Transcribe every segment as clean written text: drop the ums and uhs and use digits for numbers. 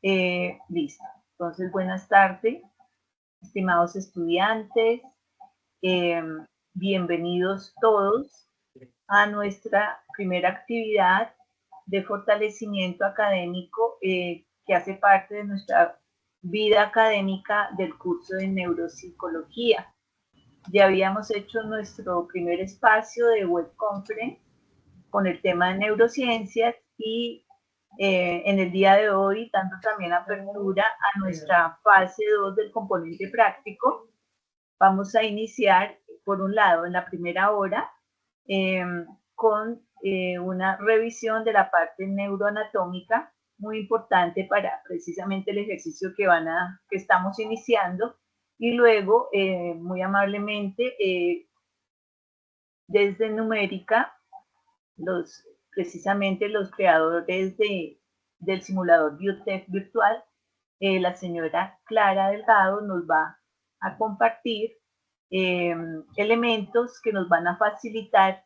Listo. Entonces, buenas tardes, estimados estudiantes. Eh, Bienvenidos todos a nuestra primera actividad de fortalecimiento académico que hace parte de nuestra vida académica del curso de neuropsicología. Ya habíamos hecho nuestro primer espacio de web conference con el tema de neurociencias y en el día de hoy, dando también apertura a nuestra fase 2 del componente práctico, vamos a iniciar, por un lado, en la primera hora, con una revisión de la parte neuroanatómica, muy importante para precisamente el ejercicio que estamos iniciando, y luego, muy amablemente, desde numérica, precisamente los creadores del simulador Biotech virtual, la señora Clara Delgado nos va a compartir elementos que nos van a facilitar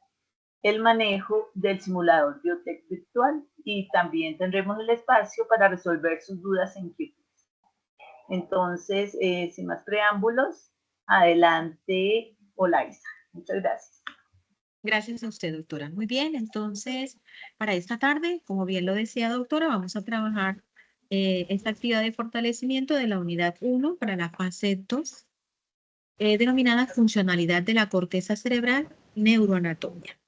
el manejo del simulador Biotech virtual y también tendremos el espacio para resolver sus dudas e inquietudes. Entonces, sin más preámbulos, adelante, Olaisa. Muchas gracias. Gracias a usted, doctora. Muy bien, entonces, para esta tarde, como bien lo decía, doctora, vamos a trabajar esta actividad de fortalecimiento de la unidad 1 para la fase 2, denominada funcionalidad de la corteza cerebral, neuroanatomía.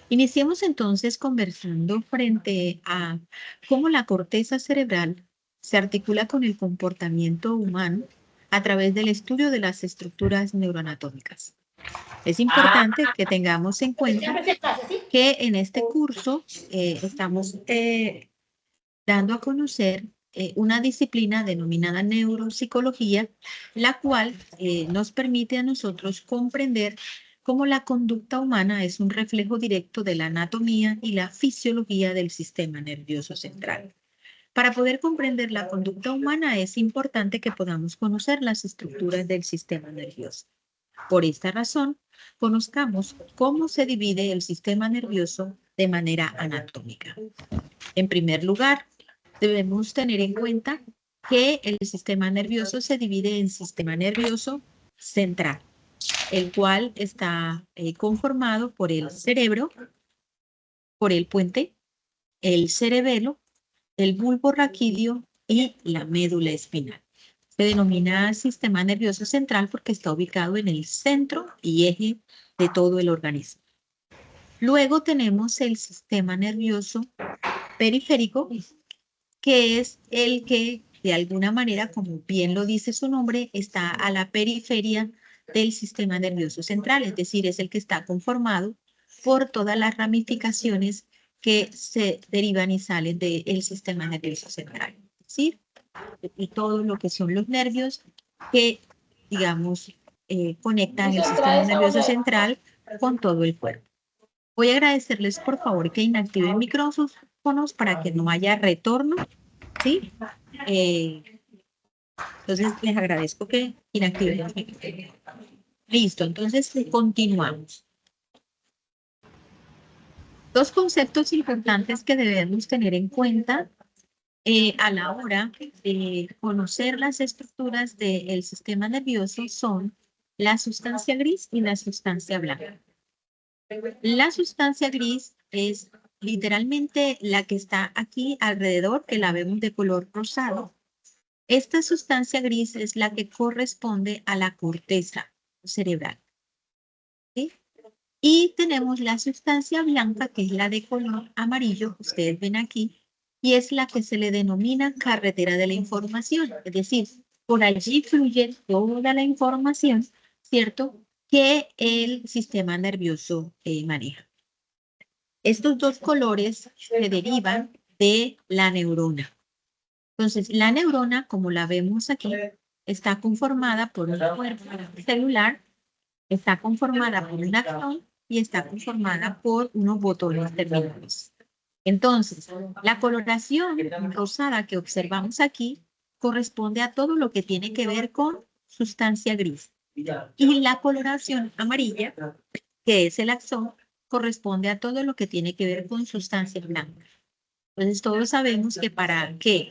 Iniciemos entonces conversando frente a cómo la corteza cerebral se articula con el comportamiento humano a través del estudio de las estructuras neuroanatómicas. Es importante que tengamos en cuenta que en este curso estamos dando a conocer una disciplina denominada neuropsicología, la cual nos permite a nosotros comprender cómo la conducta humana es un reflejo directo de la anatomía y la fisiología del sistema nervioso central. Para poder comprender la conducta humana es importante que podamos conocer las estructuras del sistema nervioso. Por esta razón, conozcamos cómo se divide el sistema nervioso de manera anatómica. En primer lugar, debemos tener en cuenta que el sistema nervioso se divide en sistema nervioso central, el cual está conformado por el cerebro, por el puente, el cerebelo, el bulbo raquídeo y la médula espinal. Se denomina sistema nervioso central porque está ubicado en el centro y eje de todo el organismo. Luego tenemos el sistema nervioso periférico, que es el que de alguna manera, como bien lo dice su nombre, está a la periferia del sistema nervioso central, es decir, es el que está conformado por todas las ramificaciones que se derivan y salen del sistema nervioso central, es decir, y todo lo que son los nervios que, digamos, conectan el sistema nervioso central con todo el cuerpo. Voy a agradecerles, por favor, que inactiven micrófonos para que no haya retorno, ¿sí? Entonces, les agradezco que inactiven los micrófonos. Listo, entonces continuamos. Dos conceptos importantes que debemos tener en cuenta a la hora de conocer las estructuras del sistema nervioso son la sustancia gris y la sustancia blanca. La sustancia gris es literalmente la que está aquí alrededor, que la vemos de color rosado. Esta sustancia gris es la que corresponde a la corteza cerebral, ¿sí? Y tenemos la sustancia blanca, que es la de color amarillo, que ustedes ven aquí, y es la que se le denomina carretera de la información. Es decir, por allí fluye toda la información, ¿cierto?, que el sistema nervioso maneja. Estos dos colores se derivan de la neurona. Entonces, la neurona, como la vemos aquí, está conformada por un cuerpo celular, está conformada por un axón y está conformada por unos botones terminales. Entonces, la coloración rosada que observamos aquí corresponde a todo lo que tiene que ver con sustancia gris. Y la coloración amarilla, que es el axón, corresponde a todo lo que tiene que ver con sustancia blanca. Entonces, todos sabemos que para que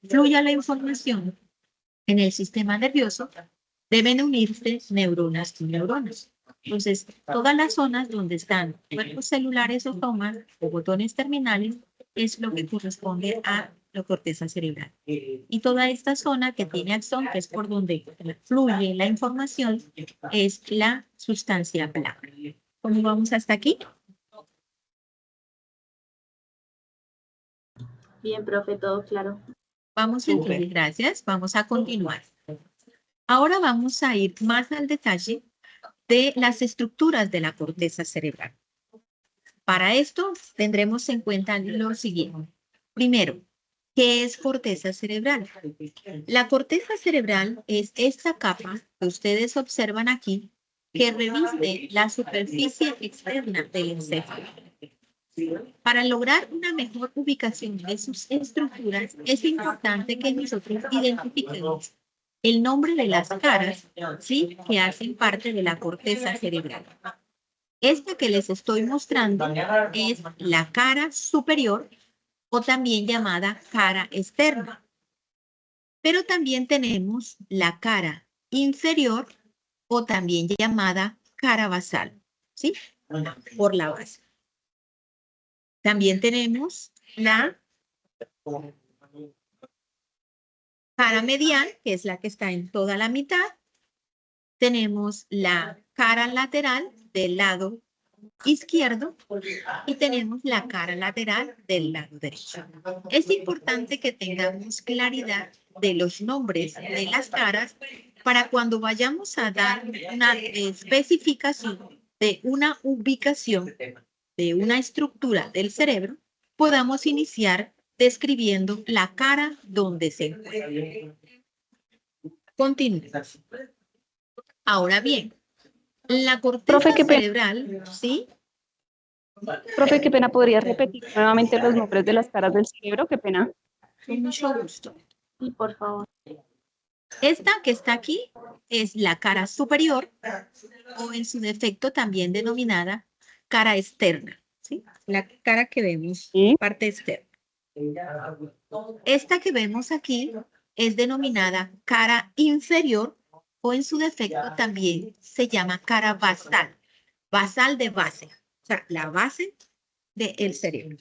fluya la información en el sistema nervioso, deben unirse neuronas con neuronas. Entonces, todas las zonas donde están cuerpos celulares o tomas o botones terminales es lo que corresponde a la corteza cerebral. Y toda esta zona que tiene axón, que es por donde fluye la información, es la sustancia blanca. ¿Cómo vamos hasta aquí? Bien, profe, todo claro. Vamos entonces, gracias. Vamos a continuar. Ahora vamos a ir más al detalle de las estructuras de la corteza cerebral. Para esto tendremos en cuenta lo siguiente. Primero, ¿qué es corteza cerebral? La corteza cerebral es esta capa que ustedes observan aquí que reviste la superficie externa del encéfalo. Para lograr una mejor ubicación de sus estructuras, es importante que nosotros identifiquemos el nombre de las caras, ¿sí?, que hacen parte de la corteza cerebral. Esta que les estoy mostrando es la cara superior o también llamada cara externa. Pero también tenemos la cara inferior o también llamada cara basal, ¿sí?, por la base. También tenemos la cara medial, que es la que está en toda la mitad. Tenemos la cara lateral del lado izquierdo y tenemos la cara lateral del lado derecho. Es importante que tengamos claridad de los nombres de las caras para cuando vayamos a dar una especificación de una ubicación de una estructura del cerebro, podamos iniciar describiendo la cara donde se encuentra. Continúe. Ahora bien, la corteza Profe, qué pena. cerebral, ¿sí? Profe, qué pena, ¿podrías repetir nuevamente los nombres de las caras del cerebro? Qué pena. Con mucho gusto. Sí, por favor. Esta que está aquí es la cara superior o en su defecto también denominada cara externa, ¿sí? La cara que vemos, Sí. parte externa. Esta que vemos aquí es denominada cara inferior o en su defecto también se llama cara basal. Basal de base, o sea, la base del cerebro.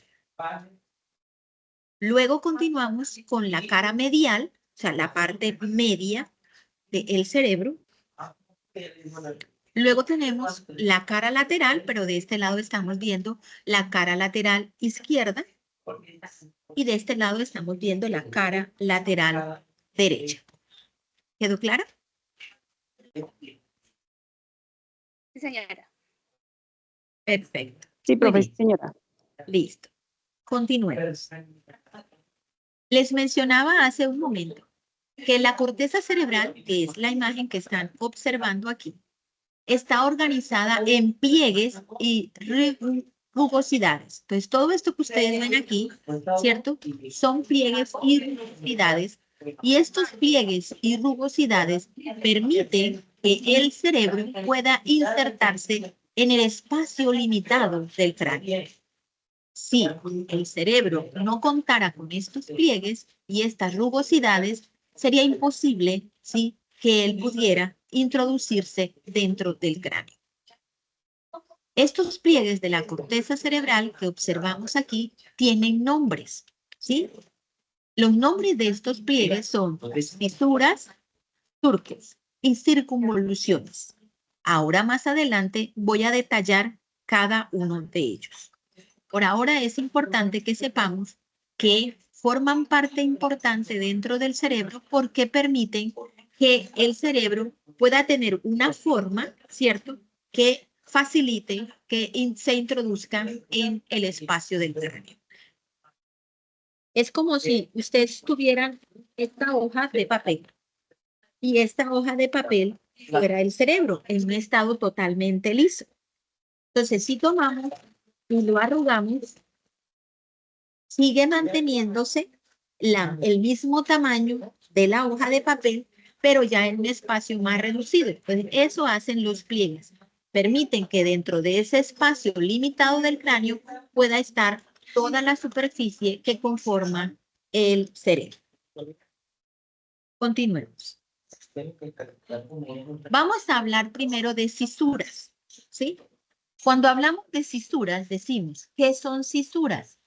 Luego continuamos con la cara medial, o sea, la parte media del cerebro. Luego tenemos la cara lateral, pero de este lado estamos viendo la cara lateral izquierda y de este lado estamos viendo la cara lateral derecha. ¿Quedó clara? Sí, señora. Perfecto. Sí, Muy profe, bien. señora. Listo. Continuemos. Les mencionaba hace un momento que la corteza cerebral, que es la imagen que están observando aquí, está organizada en pliegues y rugosidades. Entonces, todo esto que ustedes ven aquí, ¿cierto? Son pliegues y rugosidades. Y estos pliegues y rugosidades permiten que el cerebro pueda insertarse en el espacio limitado del cráneo. Si el cerebro no contara con estos pliegues y estas rugosidades, sería imposible, ¿sí?, que él pudiera introducirse dentro del cráneo. Estos pliegues de la corteza cerebral que observamos aquí tienen nombres, ¿sí? Los nombres de estos pliegues son fisuras, surques y circunvoluciones. Ahora más adelante voy a detallar cada uno de ellos. Por ahora es importante que sepamos que forman parte importante dentro del cerebro porque permiten que el cerebro pueda tener una forma, ¿cierto?, que facilite que se introduzcan en el espacio del cráneo. Es como si ustedes tuvieran esta hoja de papel y esta hoja de papel fuera el cerebro en un estado totalmente liso. Entonces, si tomamos y lo arrugamos, sigue manteniéndose el mismo tamaño de la hoja de papel, pero ya en un espacio más reducido. Entonces, eso hacen los pliegues. Permiten que dentro de ese espacio limitado del cráneo pueda estar toda la superficie que conforma el cerebro. Continuemos. Vamos a hablar primero de cisuras, ¿sí? Cuando hablamos de cisuras, decimos, ¿qué son cisuras?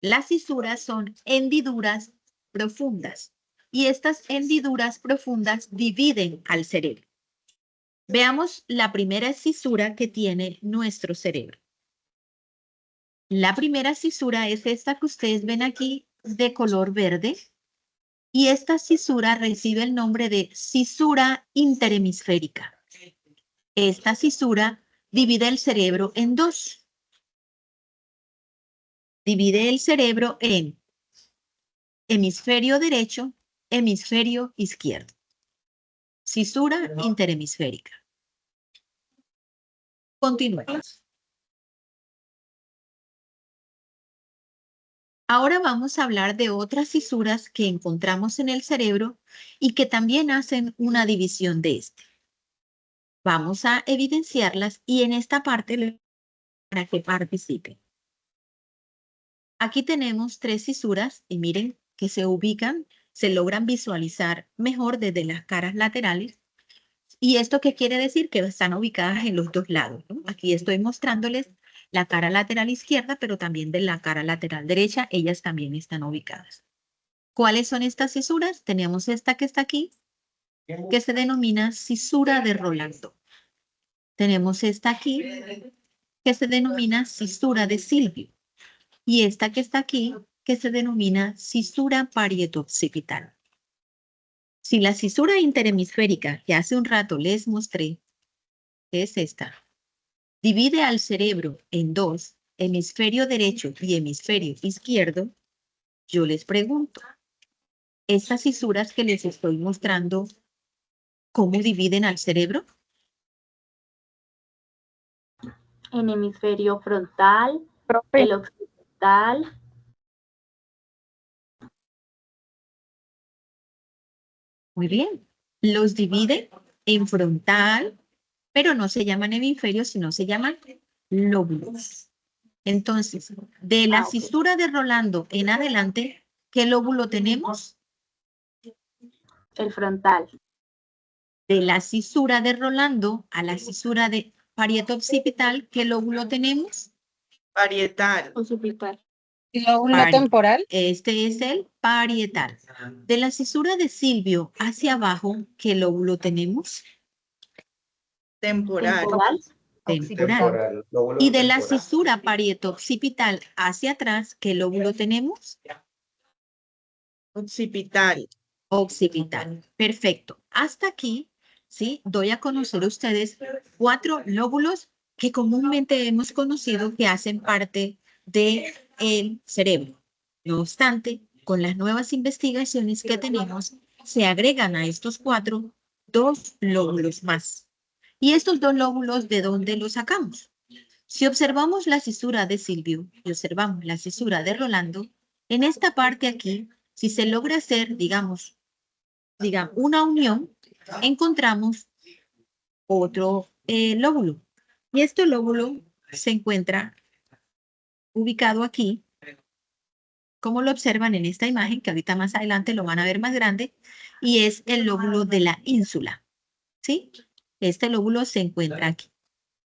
Las cisuras son hendiduras profundas y estas hendiduras profundas dividen al cerebro. Veamos la primera cisura que tiene nuestro cerebro. La primera cisura es esta que ustedes ven aquí de color verde y esta cisura recibe el nombre de cisura interhemisférica. Esta cisura divide el cerebro en dos. Divide el cerebro en hemisferio derecho, hemisferio izquierdo. Cisura interhemisférica. Continuemos. Ahora vamos a hablar de otras cisuras que encontramos en el cerebro y que también hacen una división de este. Vamos a evidenciarlas y en esta parte para que participen. Aquí tenemos tres cisuras y miren que se ubican, se logran visualizar mejor desde las caras laterales. ¿Y esto qué quiere decir? Que están ubicadas en los dos lados, ¿no? Aquí estoy mostrándoles la cara lateral izquierda, pero también de la cara lateral derecha, ellas también están ubicadas. ¿Cuáles son estas cisuras? Tenemos esta que está aquí, que se denomina cisura de Rolando. Tenemos esta aquí, que se denomina cisura de Silvio. Y esta que está aquí, que se denomina cisura parieto-occipital. Si la cisura interhemisférica que hace un rato les mostré, que es esta, divide al cerebro en dos, hemisferio derecho y hemisferio izquierdo, yo les pregunto, ¿estas cisuras que les estoy mostrando, cómo dividen al cerebro? En hemisferio frontal, Profe, el occipital. Muy bien. Los divide en frontal, pero no se llaman hemisferios, sino se llaman lóbulos. Entonces, de la ok. cisura de Rolando en adelante, ¿qué lóbulo tenemos? El frontal. De la cisura de Rolando a la cisura de parieto-occipital, ¿qué lóbulo tenemos? Parietal. Occipital. ¿Lóbulo temporal? Este es el parietal. De la cisura de Silvio hacia abajo, ¿qué lóbulo tenemos? Temporal. Temporal. Y de la cisura parieto-occipital hacia atrás, ¿qué lóbulo tenemos? Occipital. Occipital. Perfecto. Hasta aquí, ¿sí? Doy a conocer a ustedes 4 lóbulos que comúnmente hemos conocido que hacen parte del cerebro. No obstante, con las nuevas investigaciones que tenemos, se agregan a estos 4 2 lóbulos más. ¿Y estos 2 lóbulos de dónde los sacamos? Si observamos la cisura de Silvio y observamos la cisura de Rolando, en esta parte aquí, si se logra hacer, digamos, una unión, encontramos otro lóbulo. Y este lóbulo se encuentra ubicado aquí, como lo observan en esta imagen, que ahorita más adelante lo van a ver más grande, y es el lóbulo de la ínsula. ¿Sí? Este lóbulo se encuentra aquí.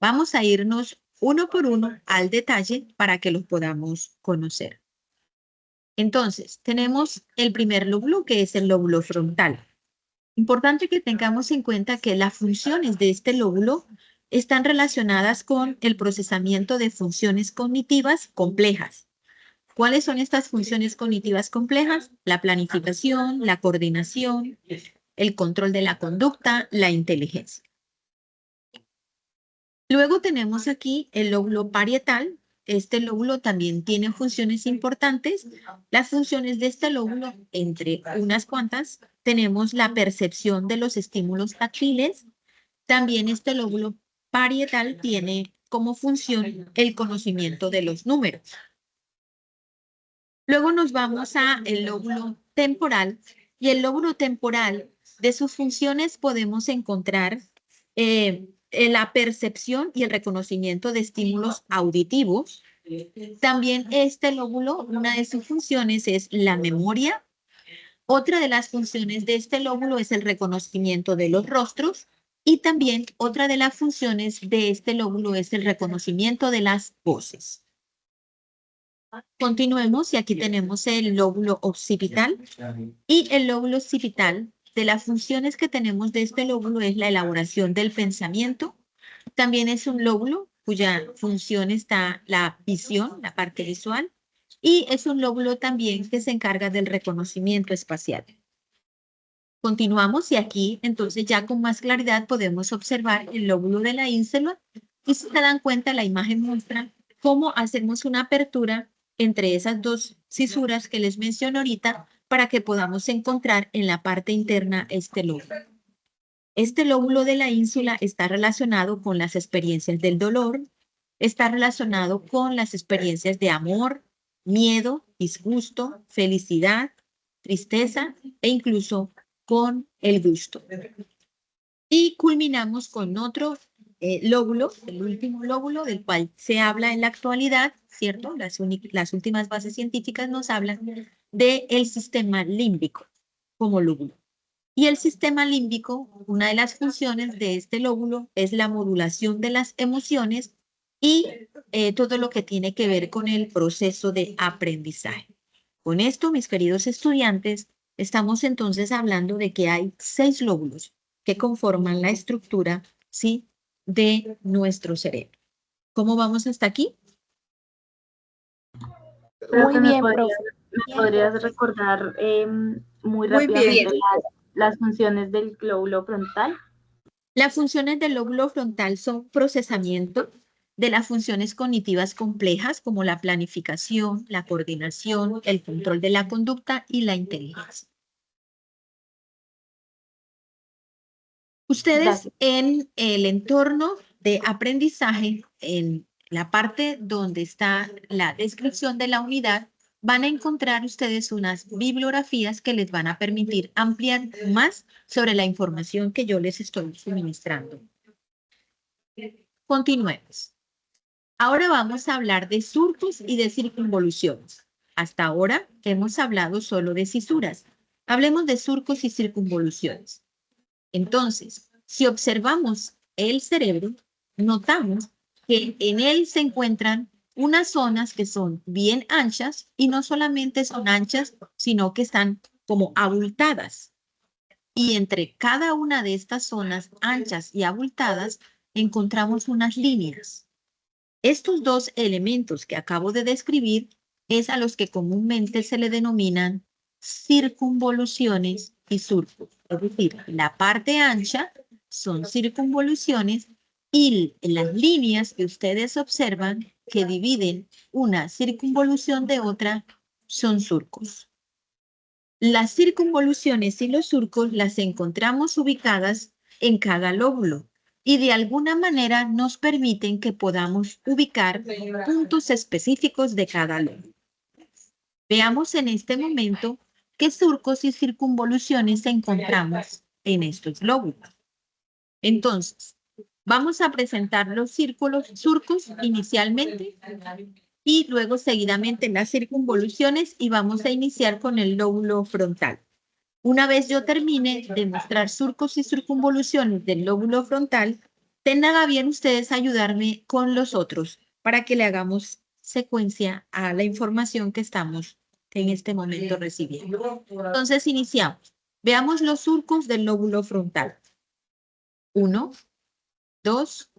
Vamos a irnos uno por uno al detalle para que los podamos conocer. Entonces, tenemos el primer lóbulo, que es el lóbulo frontal. Importante que tengamos en cuenta que las funciones de este lóbulo están relacionadas con el procesamiento de funciones cognitivas complejas. ¿Cuáles son estas funciones cognitivas complejas? La planificación, la coordinación, el control de la conducta, la inteligencia. Luego tenemos aquí el lóbulo parietal. Este lóbulo también tiene funciones importantes. Las funciones de este lóbulo, entre unas cuantas, tenemos la percepción de los estímulos táctiles. También este lóbulo parietal tiene como función el conocimiento de los números. Luego nos vamos al lóbulo temporal. Y el lóbulo temporal, de sus funciones podemos encontrar la percepción y el reconocimiento de estímulos auditivos. También este lóbulo, una de sus funciones es la memoria, Otra de las funciones de este lóbulo es el reconocimiento de los rostros y también otra de las funciones de este lóbulo es el reconocimiento de las voces. Continuemos y aquí tenemos el lóbulo occipital y el lóbulo occipital. De las funciones que tenemos de este lóbulo es la elaboración del pensamiento. También es un lóbulo cuya función está la visión, la parte visual, y es un lóbulo también que se encarga del reconocimiento espacial. Continuamos y aquí entonces ya con más claridad podemos observar el lóbulo de la ínsula y si se dan cuenta la imagen muestra cómo hacemos una apertura entre esas dos cisuras que les menciono ahorita para que podamos encontrar en la parte interna este lóbulo. Este lóbulo de la ínsula está relacionado con las experiencias del dolor, está relacionado con las experiencias de amor, miedo, disgusto, felicidad, tristeza e incluso con el gusto. Y culminamos con otro lóbulo, el último lóbulo del cual se habla en la actualidad, ¿cierto? Las últimas bases científicas nos hablan del sistema límbico como lóbulo. Y el sistema límbico, una de las funciones de este lóbulo es la modulación de las emociones y todo lo que tiene que ver con el proceso de aprendizaje. Con esto, mis queridos estudiantes, estamos entonces hablando de que hay 6 lóbulos que conforman la estructura, ¿sí?, de nuestro cerebro. ¿Cómo vamos hasta aquí? Profe, Muy bien, ¿me profe. podrías recordar muy Muy rápidamente bien. las funciones del glóbulo frontal? Las funciones del lóbulo frontal son procesamiento de las funciones cognitivas complejas como la planificación, la coordinación, el control de la conducta y la inteligencia. Ustedes Gracias. en el entorno de aprendizaje, en la parte donde está la descripción de la unidad, van a encontrar ustedes unas bibliografías que les van a permitir ampliar más sobre la información que yo les estoy suministrando. Continuemos. Ahora vamos a hablar de surcos y de circunvoluciones. Hasta ahora hemos hablado solo de cisuras. Hablemos de surcos y circunvoluciones. Entonces, si observamos el cerebro, notamos que en él se encuentran unas zonas que son bien anchas y no solamente son anchas, sino que están como abultadas. Y entre cada una de estas zonas anchas y abultadas encontramos unas líneas. Estos dos elementos que acabo de describir es a los que comúnmente se le denominan circunvoluciones y surcos. Es decir, la parte ancha son circunvoluciones y las líneas que ustedes observan que dividen una circunvolución de otra son surcos. Las circunvoluciones y los surcos las encontramos ubicadas en cada lóbulo y de alguna manera nos permiten que podamos ubicar puntos específicos de cada lóbulo. Veamos en este momento qué surcos y circunvoluciones encontramos en estos lóbulos. Entonces, vamos a presentar los surcos inicialmente y luego seguidamente las circunvoluciones y vamos a iniciar con el lóbulo frontal. Una vez yo termine de mostrar surcos y circunvoluciones del lóbulo frontal, tengan a bien ustedes ayudarme con los otros para que le hagamos secuencia a la información que estamos en este momento recibiendo. Entonces iniciamos. Veamos los surcos del lóbulo frontal. 1, 2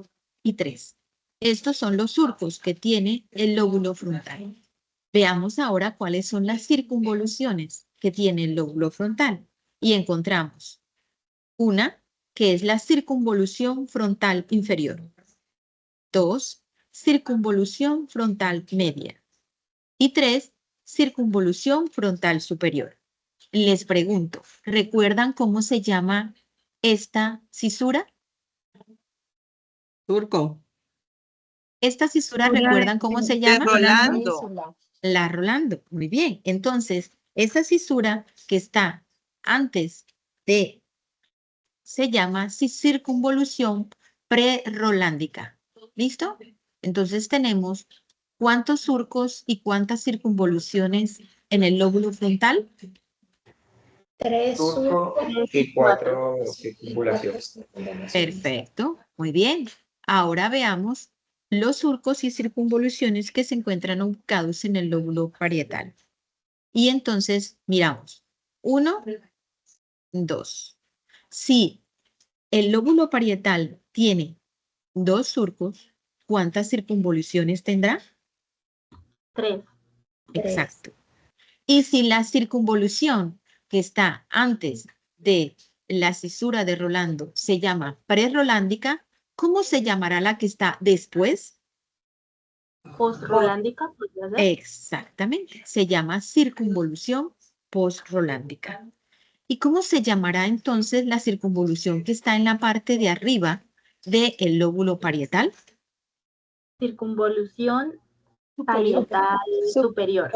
y 3. Estos son los surcos que tiene el lóbulo frontal. Veamos ahora cuáles son las circunvoluciones que tiene el lóbulo frontal. Y encontramos una, que es la circunvolución frontal inferior. 2, circunvolución frontal media. Y 3, circunvolución frontal superior. Les pregunto, ¿recuerdan cómo se llama esta cisura? Surco. ¿Esta cisura recuerdan cómo se llama? Rolando. La Rolando. Muy bien. Entonces, esa cisura que está antes de, se llama circunvolución prerolándica. ¿Listo? Entonces tenemos ¿cuántos surcos y cuántas circunvoluciones en el lóbulo frontal? 3 surco surcos y 4 circunvalaciones. Perfecto, muy bien. Ahora veamos los surcos y circunvoluciones que se encuentran ubicados en el lóbulo parietal. Y entonces miramos. 1, 2. Si el lóbulo parietal tiene 2 surcos, ¿cuántas circunvoluciones tendrá? 3. Exacto. Y si la circunvolución que está antes de la cisura de Rolando se llama prerrolándica, ¿cómo se llamará la que está después? Postrolándica, podría ser. Exactamente. Se llama circunvolución postrolándica. ¿Y cómo se llamará entonces la circunvolución que está en la parte de arriba del lóbulo parietal? Circunvolución parietal superior.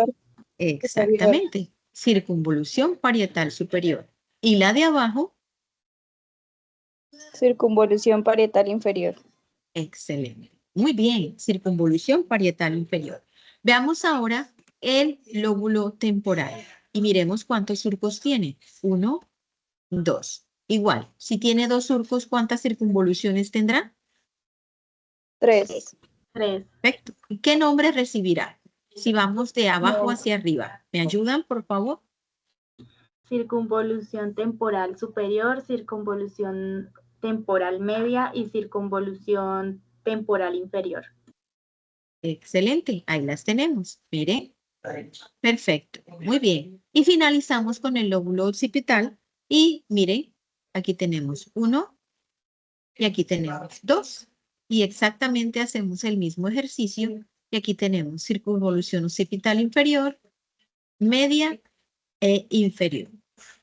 Exactamente. Circunvolución parietal superior. ¿Y la de abajo? Circunvolución parietal inferior. Excelente. Muy bien. Circunvolución parietal inferior. Veamos ahora el lóbulo temporal y miremos cuántos surcos tiene. 1, 2. Igual, si tiene 2 surcos, ¿cuántas circunvoluciones tendrá? 3. 3. Perfecto. ¿Y qué nombre recibirá? Si vamos de abajo hacia arriba. ¿Me ayudan, por favor? Circunvolución temporal superior, circunvolución temporal media y circunvolución temporal inferior. Excelente. Ahí las tenemos. Mire. Perfecto. Muy bien. Y finalizamos con el lóbulo occipital. Y mire, aquí tenemos 1 y aquí tenemos 2. Y exactamente hacemos el mismo ejercicio. Y aquí tenemos circunvolución occipital inferior, media e inferior.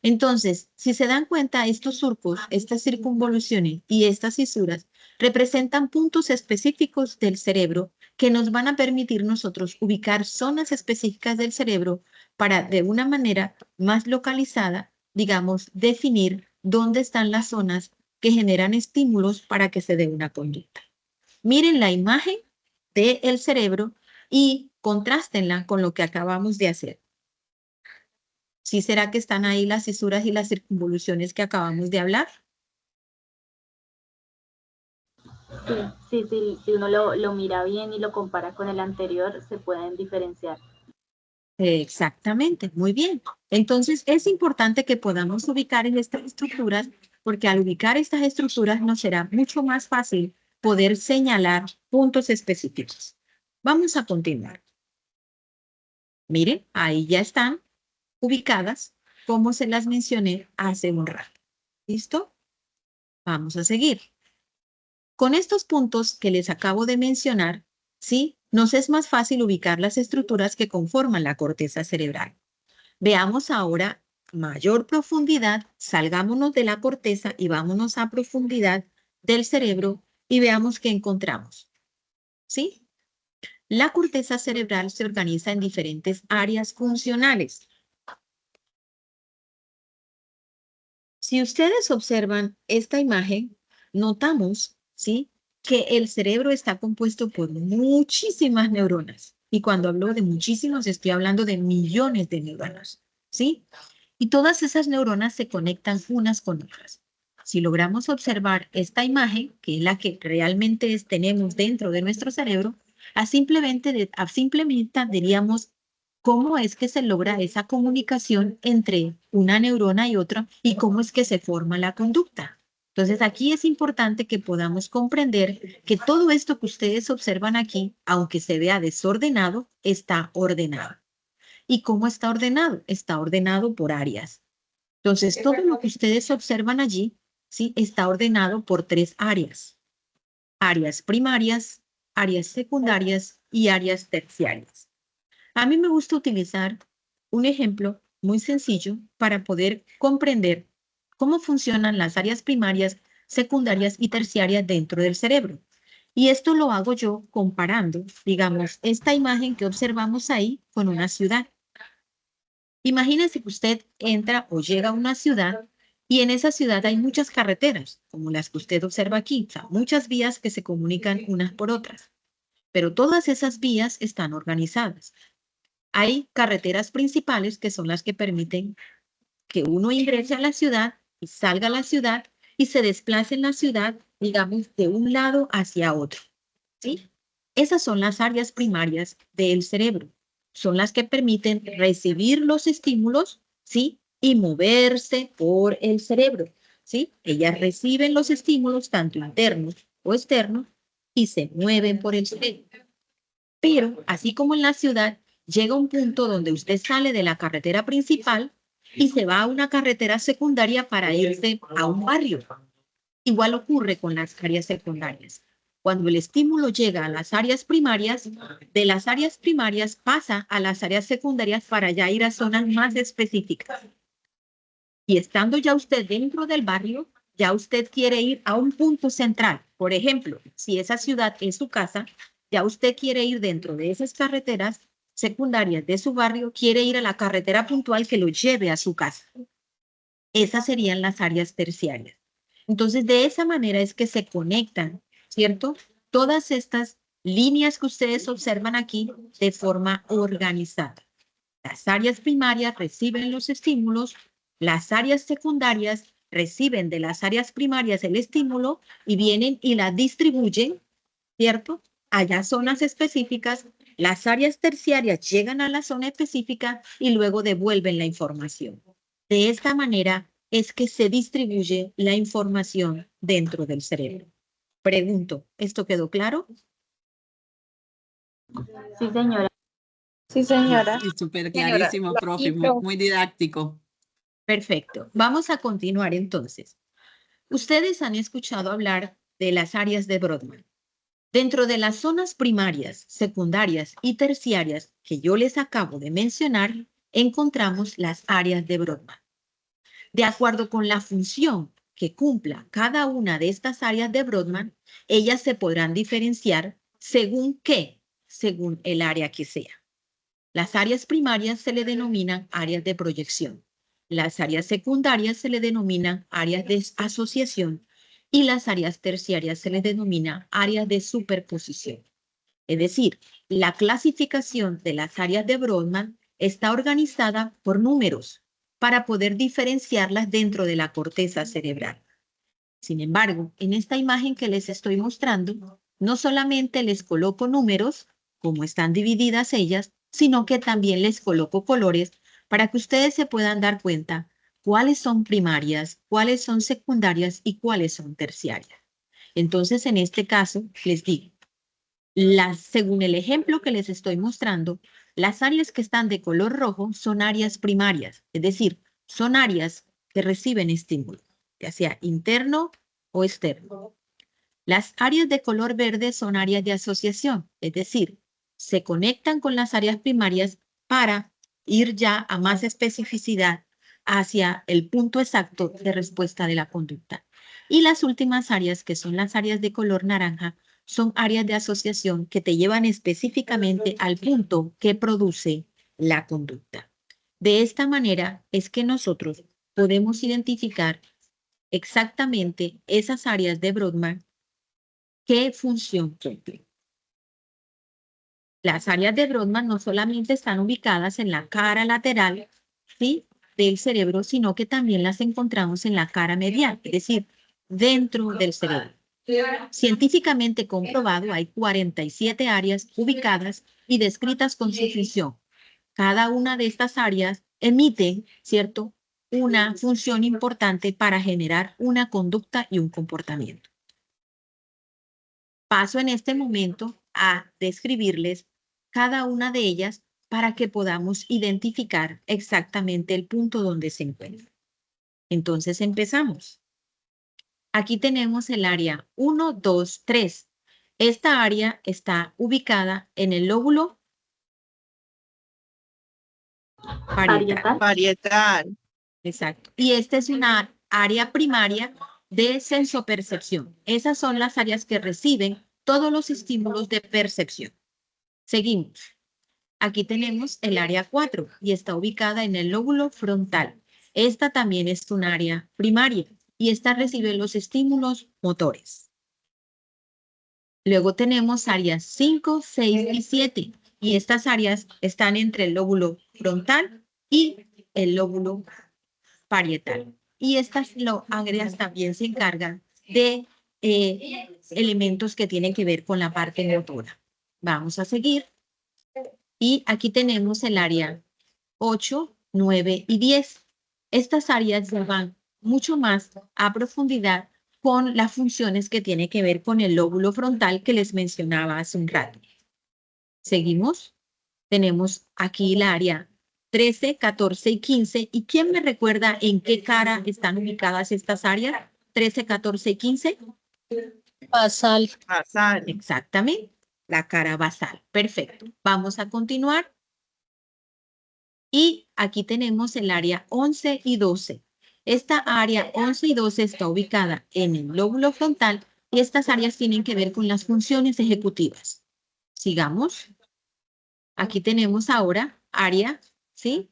Entonces, si se dan cuenta, estos surcos, estas circunvoluciones y estas cisuras representan puntos específicos del cerebro que nos van a permitir nosotros ubicar zonas específicas del cerebro para, de una manera más localizada, digamos, definir dónde están las zonas que generan estímulos para que se dé una conducta. Miren la imagen del cerebro y contrástenla con lo que acabamos de hacer. ¿Sí será que están ahí las cisuras y las circunvoluciones que acabamos de hablar? Sí, si uno lo mira bien y lo compara con el anterior, se pueden diferenciar. Exactamente, muy bien. Entonces, es importante que podamos ubicar en estas estructuras, porque al ubicar estas estructuras nos será mucho más fácil poder señalar puntos específicos. Vamos a continuar. Miren, ahí ya están ubicadas como se las mencioné hace un rato. ¿Listo? Vamos a seguir. Con estos puntos que les acabo de mencionar, ¿sí? Nos es más fácil ubicar las estructuras que conforman la corteza cerebral. Veamos ahora mayor profundidad, salgámonos de la corteza y vámonos a profundidad del cerebro y veamos qué encontramos. ¿Sí? La corteza cerebral se organiza en diferentes áreas funcionales. Si ustedes observan esta imagen, notamos, ¿sí?, que el cerebro está compuesto por muchísimas neuronas. Y cuando hablo de muchísimos, estoy hablando de millones de neuronas, ¿sí? Y todas esas neuronas se conectan unas con otras. Si logramos observar esta imagen, que es la que realmente tenemos dentro de nuestro cerebro, a simple vista diríamos cómo es que se logra esa comunicación entre una neurona y otra y cómo es que se forma la conducta. Entonces, aquí es importante que podamos comprender que todo esto que ustedes observan aquí, aunque se vea desordenado, está ordenado. ¿Y cómo está ordenado? Está ordenado por áreas. Entonces, todo lo que ustedes observan allí, ¿sí?, está ordenado por 3 áreas. Áreas primarias, áreas secundarias y áreas terciarias. A mí me gusta utilizar un ejemplo muy sencillo para poder comprender cómo funcionan las áreas primarias, secundarias y terciarias dentro del cerebro. Y esto lo hago yo comparando, digamos, esta imagen que observamos ahí con una ciudad. Imagínese que usted entra o llega a una ciudad y en esa ciudad hay muchas carreteras, como las que usted observa aquí, o sea, muchas vías que se comunican unas por otras. Pero todas esas vías están organizadas. Hay carreteras principales que son las que permiten que uno ingrese a la ciudad y salga a la ciudad y se desplace en la ciudad, digamos, de un lado hacia otro, ¿sí? Esas son las áreas primarias del cerebro. Son las que permiten recibir los estímulos, ¿sí? Y moverse por el cerebro, ¿sí? Ellas reciben los estímulos, tanto internos o externos, y se mueven por el cerebro. Pero, así como en la ciudad, llega un punto donde usted sale de la carretera principal y se va a una carretera secundaria para irse a un barrio. Igual ocurre con las áreas secundarias. Cuando el estímulo llega a las áreas primarias, de las áreas primarias pasa a las áreas secundarias para ya ir a zonas más específicas. Y estando ya usted dentro del barrio, ya usted quiere ir a un punto central. Por ejemplo, si esa ciudad es su casa, ya usted quiere ir dentro de esas carreteras secundarias de su barrio, quiere ir a la carretera puntual que lo lleve a su casa. Esas serían las áreas terciarias. Entonces, de esa manera es que se conectan, ¿cierto? Todas estas líneas que ustedes observan aquí de forma organizada. Las áreas primarias reciben los estímulos, las áreas secundarias reciben de las áreas primarias el estímulo y vienen y la distribuyen, ¿cierto? Allá zonas específicas, las áreas terciarias llegan a la zona específica y luego devuelven la información. De esta manera es que se distribuye la información dentro del cerebro. Pregunto, ¿esto quedó claro? Sí, señora. Sí, señora. Sí, súper clarísimo, profe, muy didáctico. Perfecto. Vamos a continuar entonces. Ustedes han escuchado hablar de las áreas de Brodmann. Dentro de las zonas primarias, secundarias y terciarias que yo les acabo de mencionar, encontramos las áreas de Brodmann. De acuerdo con la función que cumpla cada una de estas áreas de Brodmann, ellas se podrán diferenciar según qué, según el área que sea. Las áreas primarias se le denominan áreas de proyección. Las áreas secundarias se le denominan áreas de asociación y las áreas terciarias se les denomina áreas de superposición. Es decir, la clasificación de las áreas de Brodmann está organizada por números para poder diferenciarlas dentro de la corteza cerebral. Sin embargo, en esta imagen que les estoy mostrando, no solamente les coloco números, como están divididas ellas, sino que también les coloco colores para que ustedes se puedan dar cuenta cuáles son primarias, cuáles son secundarias y cuáles son terciarias. Entonces, en este caso, les digo, según el ejemplo que les estoy mostrando, las áreas que están de color rojo son áreas primarias, es decir, son áreas que reciben estímulo, ya sea interno o externo. Las áreas de color verde son áreas de asociación, es decir, se conectan con las áreas primarias para ir ya a más especificidad hacia el punto exacto de respuesta de la conducta. Y las últimas áreas, que son las áreas de color naranja, son áreas de asociación que te llevan específicamente al punto que produce la conducta. De esta manera es que nosotros podemos identificar exactamente esas áreas de Brodmann, qué función cumplen. Las áreas de Brodmann no solamente están ubicadas en la cara lateral, ¿sí?, del cerebro, sino que también las encontramos en la cara medial, es decir, dentro del cerebro. Científicamente comprobado, hay 47 áreas ubicadas y descritas con su función. Cada una de estas áreas emite, ¿cierto?, una función importante para generar una conducta y un comportamiento. Paso en este momento a describirles cada una de ellas para que podamos identificar exactamente el punto donde se encuentra. Entonces empezamos. Aquí tenemos el área 1, 2, 3. Esta área está ubicada en el lóbulo parietal. Exacto. Y esta es una área primaria de sensopercepción. Esas son las áreas que reciben todos los estímulos de percepción. Seguimos. Aquí tenemos el área 4 y está ubicada en el lóbulo frontal. Esta también es un área primaria y esta recibe los estímulos motores. Luego tenemos áreas 5, 6 y 7 y estas áreas están entre el lóbulo frontal y el lóbulo parietal. Y estas áreas también se encargan de elementos que tienen que ver con la parte motora. Vamos a seguir. Y aquí tenemos el área 8, 9 y 10. Estas áreas ya van mucho más a profundidad con las funciones que tienen que ver con el lóbulo frontal que les mencionaba hace un rato. Seguimos. Tenemos aquí el área 13, 14 y 15. ¿Y quién me recuerda en qué cara están ubicadas estas áreas? 13, 14 y 15. Basal. Basal. Exactamente. La cara basal. Perfecto. Vamos a continuar. Y aquí tenemos el área 11 y 12. Esta área 11 y 12 está ubicada en el lóbulo frontal y estas áreas tienen que ver con las funciones ejecutivas. Sigamos. Aquí tenemos ahora área, ¿sí?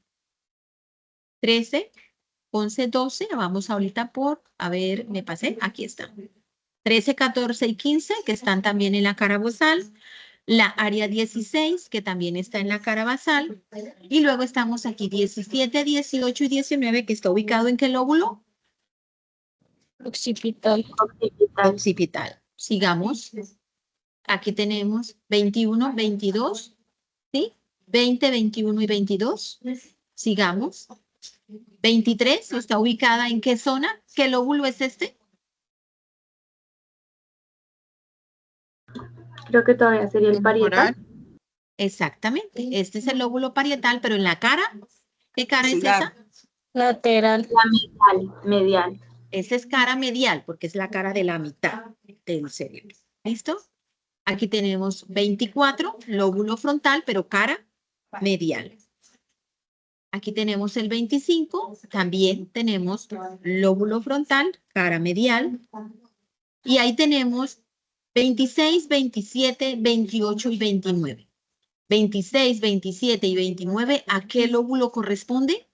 13, 11, 12. Vamos ahorita por, a ver, me pasé, aquí está. 13, 14 y 15 que están también en la cara basal. La área 16 que también está en la cara basal. Y luego estamos aquí 17, 18 y 19 que está ubicado en qué lóbulo? Occipital. Occipital. Sigamos. Aquí tenemos 21, 22, ¿sí? 20, 21 y 22. Sigamos. 23 está ubicada en qué zona? ¿Qué lóbulo es este? Creo que todavía sería el parietal. Exactamente. Este es el lóbulo parietal, pero en la cara, ¿qué cara es esa? Lateral. La medial. Esa es cara medial, porque es la cara de la mitad del cerebro. ¿Listo? Aquí tenemos 24, lóbulo frontal, pero cara medial. Aquí tenemos el 25, también tenemos lóbulo frontal, cara medial. Y ahí tenemos 26, 27, 28 y 29. 26, 27 y 29, ¿a qué lóbulo corresponde?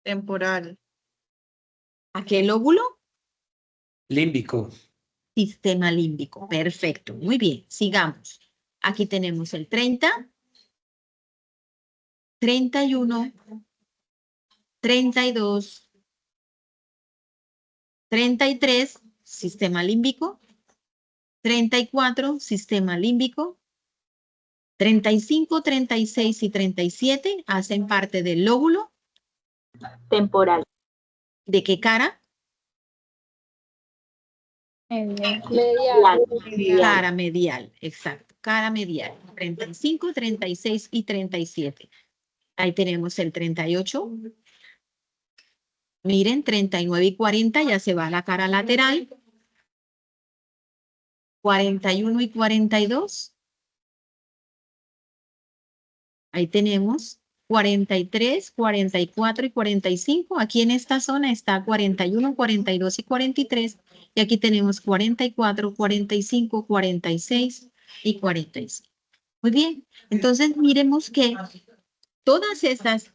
Temporal. ¿A qué lóbulo? Límbico. Sistema límbico. Perfecto. Muy bien. Sigamos. Aquí tenemos el 30, 31, 32, 33, sistema límbico. 34, sistema límbico. 35, 36 y 37 hacen parte del lóbulo. Temporal. ¿De qué cara? Medial. Cara medial, exacto. Cara medial. 35, 36 y 37. Ahí tenemos el 38. Miren, 39 y 40 ya se va a la cara lateral. 41 y 42. Ahí tenemos 43, 44 y 45. Aquí en esta zona está 41, 42 y 43. Y aquí tenemos 44, 45, 46 y 46. Muy bien. Entonces, miremos que todas estas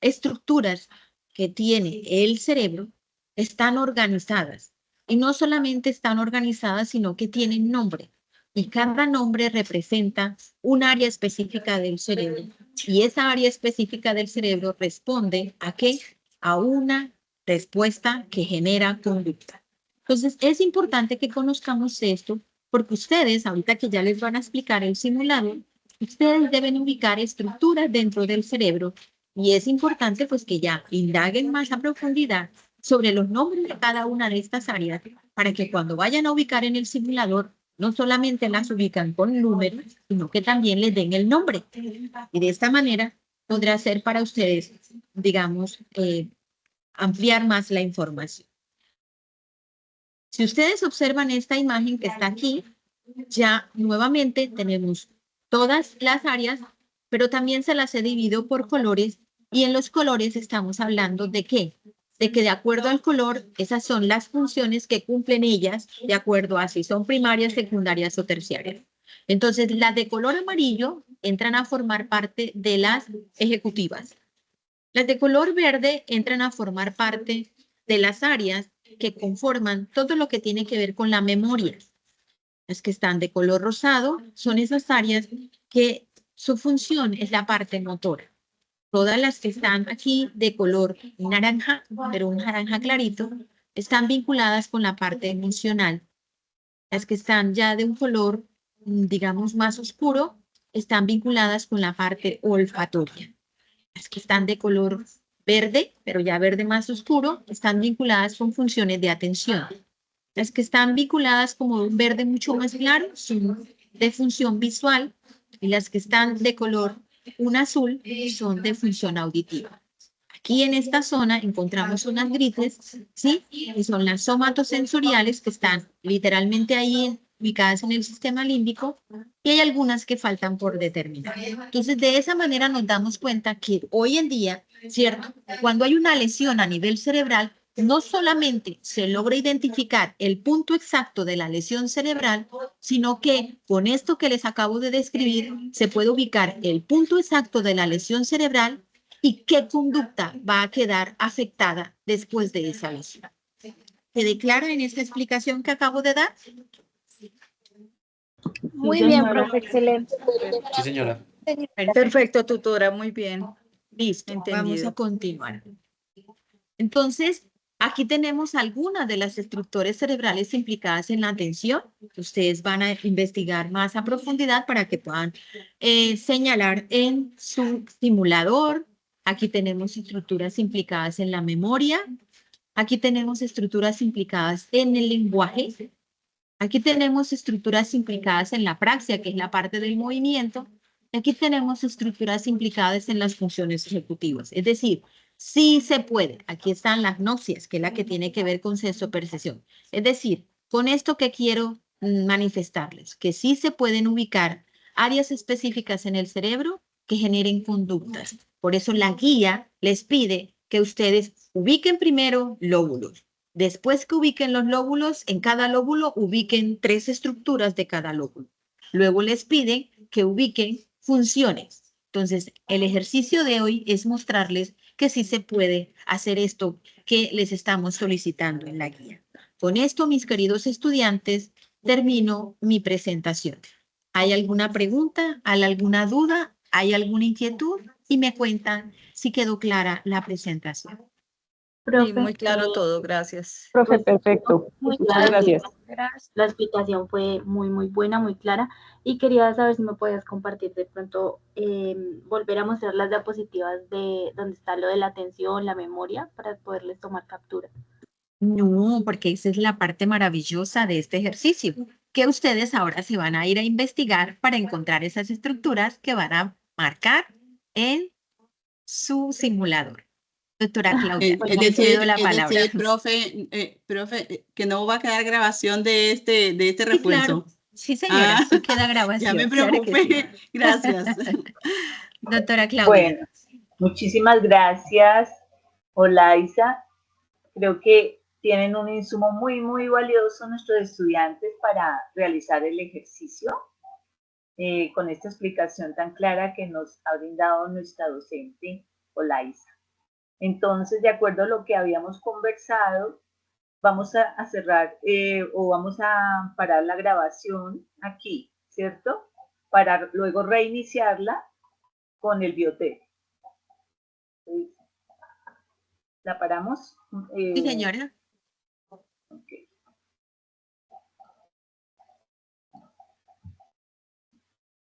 estructuras que tiene el cerebro están organizadas. Y no solamente están organizadas, sino que tienen nombre. Y cada nombre representa un área específica del cerebro. Y esa área específica del cerebro responde ¿a qué? A una respuesta que genera conducta. Entonces, es importante que conozcamos esto, porque ustedes, ahorita que ya les van a explicar el simulado, ustedes deben ubicar estructuras dentro del cerebro y es importante pues que ya indaguen más a profundidad sobre los nombres de cada una de estas áreas para que cuando vayan a ubicar en el simulador no solamente las ubican con números, sino que también les den el nombre. Y de esta manera podrá ser para ustedes, digamos, ampliar más la información. Si ustedes observan esta imagen que está aquí, ya nuevamente tenemos todas las áreas, pero también se las he dividido por colores y en los colores estamos hablando de qué? De que de acuerdo al color, esas son las funciones que cumplen ellas de acuerdo a si son primarias, secundarias o terciarias. Entonces, las de color amarillo entran a formar parte de las ejecutivas. Las de color verde entran a formar parte de las áreas que conforman todo lo que tiene que ver con la memoria. Las que están de color rosado son esas áreas que su función es la parte motora. Todas las que están aquí de color naranja, pero un naranja clarito, están vinculadas con la parte emocional. Las que están ya de un color, digamos, más oscuro, están vinculadas con la parte olfatoria. Las que están de color verde, pero ya verde más oscuro, están vinculadas con funciones de atención. Las que están vinculadas como un verde mucho más claro son de función visual y las que están de color un azul son de función auditiva. Aquí en esta zona encontramos unas grises, ¿sí? Y son las somatosensoriales que están literalmente ahí ubicadas en el sistema límbico y hay algunas que faltan por determinar. Entonces, de esa manera nos damos cuenta que hoy en día, ¿cierto? Cuando hay una lesión a nivel cerebral, no solamente se logra identificar el punto exacto de la lesión cerebral, sino que con esto que les acabo de describir, se puede ubicar el punto exacto de la lesión cerebral y qué conducta va a quedar afectada después de esa lesión. ¿Quede clara en esta explicación que acabo de dar? Muy bien, señora. profe, excelente. Sí, señora. Perfecto, tutora, muy bien. Listo, vamos Entendido. a continuar. Entonces, aquí tenemos algunas de las estructuras cerebrales implicadas en la atención. Ustedes van a investigar más a profundidad para que puedan señalar en su simulador. Aquí tenemos estructuras implicadas en la memoria. Aquí tenemos estructuras implicadas en el lenguaje. Aquí tenemos estructuras implicadas en la praxia, que es la parte del movimiento. Aquí tenemos estructuras implicadas en las funciones ejecutivas. Es decir, sí se puede. Aquí están las nocias, que es la que tiene que ver con sensio-percepción. Es decir, con esto que quiero manifestarles, que sí se pueden ubicar áreas específicas en el cerebro que generen conductas. Por eso la guía les pide que ustedes ubiquen primero lóbulos. Después que ubiquen los lóbulos, en cada lóbulo ubiquen 3 estructuras de cada lóbulo. Luego les piden que ubiquen funciones. Entonces, el ejercicio de hoy es mostrarles que sí se puede hacer esto que les estamos solicitando en la guía. Con esto, mis queridos estudiantes, termino mi presentación. ¿Hay alguna pregunta? ¿Hay alguna duda? ¿Hay alguna inquietud? Y me cuentan si quedó clara la presentación. Sí, muy claro todo, gracias. Profe, perfecto. Muy Muchas claro. gracias. La explicación fue muy, muy buena, muy clara. Y quería saber si me podías compartir de pronto, volver a mostrar las diapositivas de donde está lo de la atención, la memoria, para poderles tomar captura. No, porque esa es la parte maravillosa de este ejercicio, que ustedes ahora se van a ir a investigar para encontrar esas estructuras que van a marcar en su simulador. Doctora Claudia, Es le cedo la es palabra. decir, profe, que no va a quedar grabación de este Sí, claro. refuerzo. Sí, señora, Ah, sí queda ya grabación. me Claro que sí. preocupé. Gracias. Doctora Claudia. Bueno, muchísimas gracias, Olaisa. Creo que tienen un insumo muy, muy valioso nuestros estudiantes para realizar el ejercicio con esta explicación tan clara que nos ha brindado nuestra docente, Olaisa. Entonces, de acuerdo a lo que habíamos conversado, vamos a cerrar o vamos a parar la grabación aquí, ¿cierto? Para luego reiniciarla con el bioteco. ¿La paramos? Sí, señora.